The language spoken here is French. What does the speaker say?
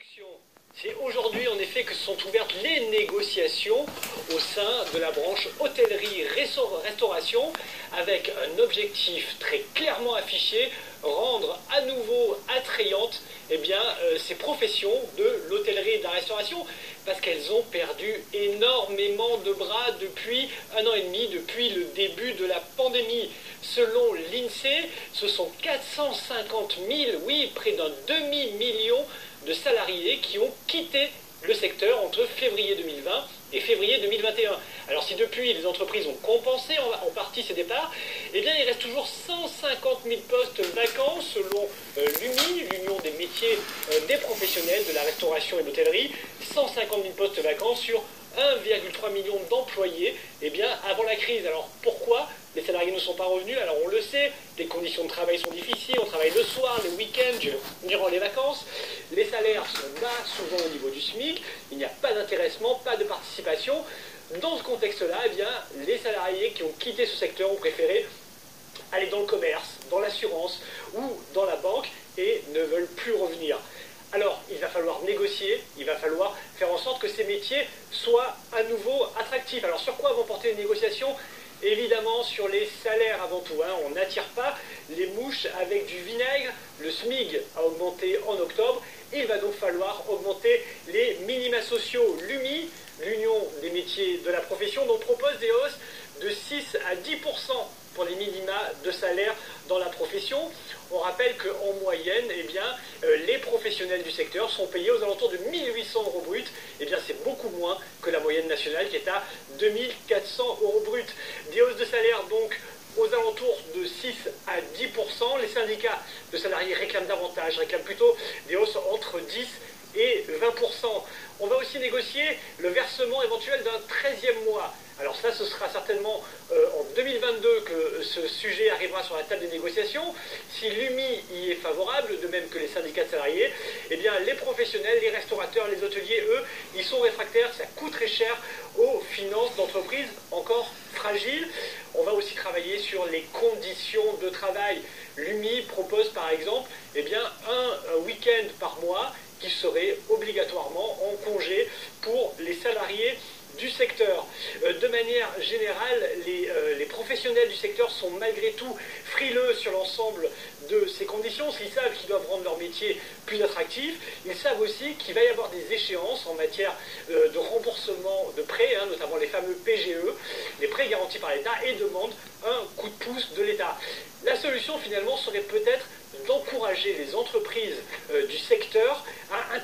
introduction. C'est aujourd'hui en effet que se sont ouvertes les négociations au sein de la branche hôtellerie-restauration avec un objectif très clairement affiché, rendre à nouveau attrayantes ces professions de l'hôtellerie et de la restauration parce qu'elles ont perdu énormément de bras depuis 1 an et demi, depuis le début de la pandémie. Selon l'INSEE, ce sont 450 000, oui, près d'un demi-million de salariés qui ont quitté le secteur entre février 2020 et février 2021. Alors si depuis les entreprises ont compensé en partie ces départs, eh bien il reste toujours 150 000 postes vacants selon l'UMI, l'Union des métiers des professionnels de la restauration et de l'hôtellerie, 150 000 postes vacants sur 1,3 million d'employés avant la crise. Alors pourquoi les salariés ne sont pas revenus? Alors on le sait, les conditions de travail sont difficiles, on travaille le soir, le week-end, durant les vacances, les salaires sont bas, souvent au niveau du SMIC, il n'y a pas d'intéressement, pas de participation. Dans ce contexte-là, les salariés qui ont quitté ce secteur ont préféré aller dans le commerce, dans l'assurance ou dans la banque et ne veulent plus revenir. Alors, il va falloir négocier, il va falloir faire en sorte que ces métiers soient à nouveau attractifs. Alors, sur quoi vont porter les négociations? Évidemment, sur les salaires avant tout. On n'attire pas les mouches avec du vinaigre. Le SMIG a augmenté en octobre. Il va donc falloir augmenter les minima sociaux. L'UMI, l'Union des métiers de la profession, donc propose des hausses de 6 à 10% pour les minima de salaire dans la profession. On rappelle qu'en moyenne, les professionnels du secteur sont payés aux alentours de 1 800 € bruts. C'est beaucoup moins que la moyenne nationale qui est à 2 400 € bruts. Des hausses de salaire donc aux alentours de 6 à 10%. Les syndicats de salariés réclament davantage, réclament plutôt des hausses entre 10 et 20%. On va aussi négocier le versement éventuel d'un 13e mois. Alors ça, ce sera certainement en 2022 que ce sujet arrivera sur la table des négociations. Si l'UMI y est favorable, de même que les syndicats de salariés, les professionnels, les restaurateurs, les hôteliers, eux, ils sont réfractaires. Ça coûte très cher aux finances d'entreprises encore fragiles. On va aussi travailler sur les conditions de travail. L'UMI propose par exemple un week-end par mois qui serait obligatoirement en congé pour les salariés du secteur. De manière générale, les professionnels du secteur sont malgré tout frileux sur l'ensemble de ces conditions. S'ils savent qu'ils doivent rendre leur métier plus attractif, ils savent aussi qu'il va y avoir des échéances en matière de remboursement de prêts, notamment les fameux PGE, les prêts garantis par l'État, et demandent un coup de pouce de l'État. La solution finalement serait peut-être d'encourager les entreprises du secteur à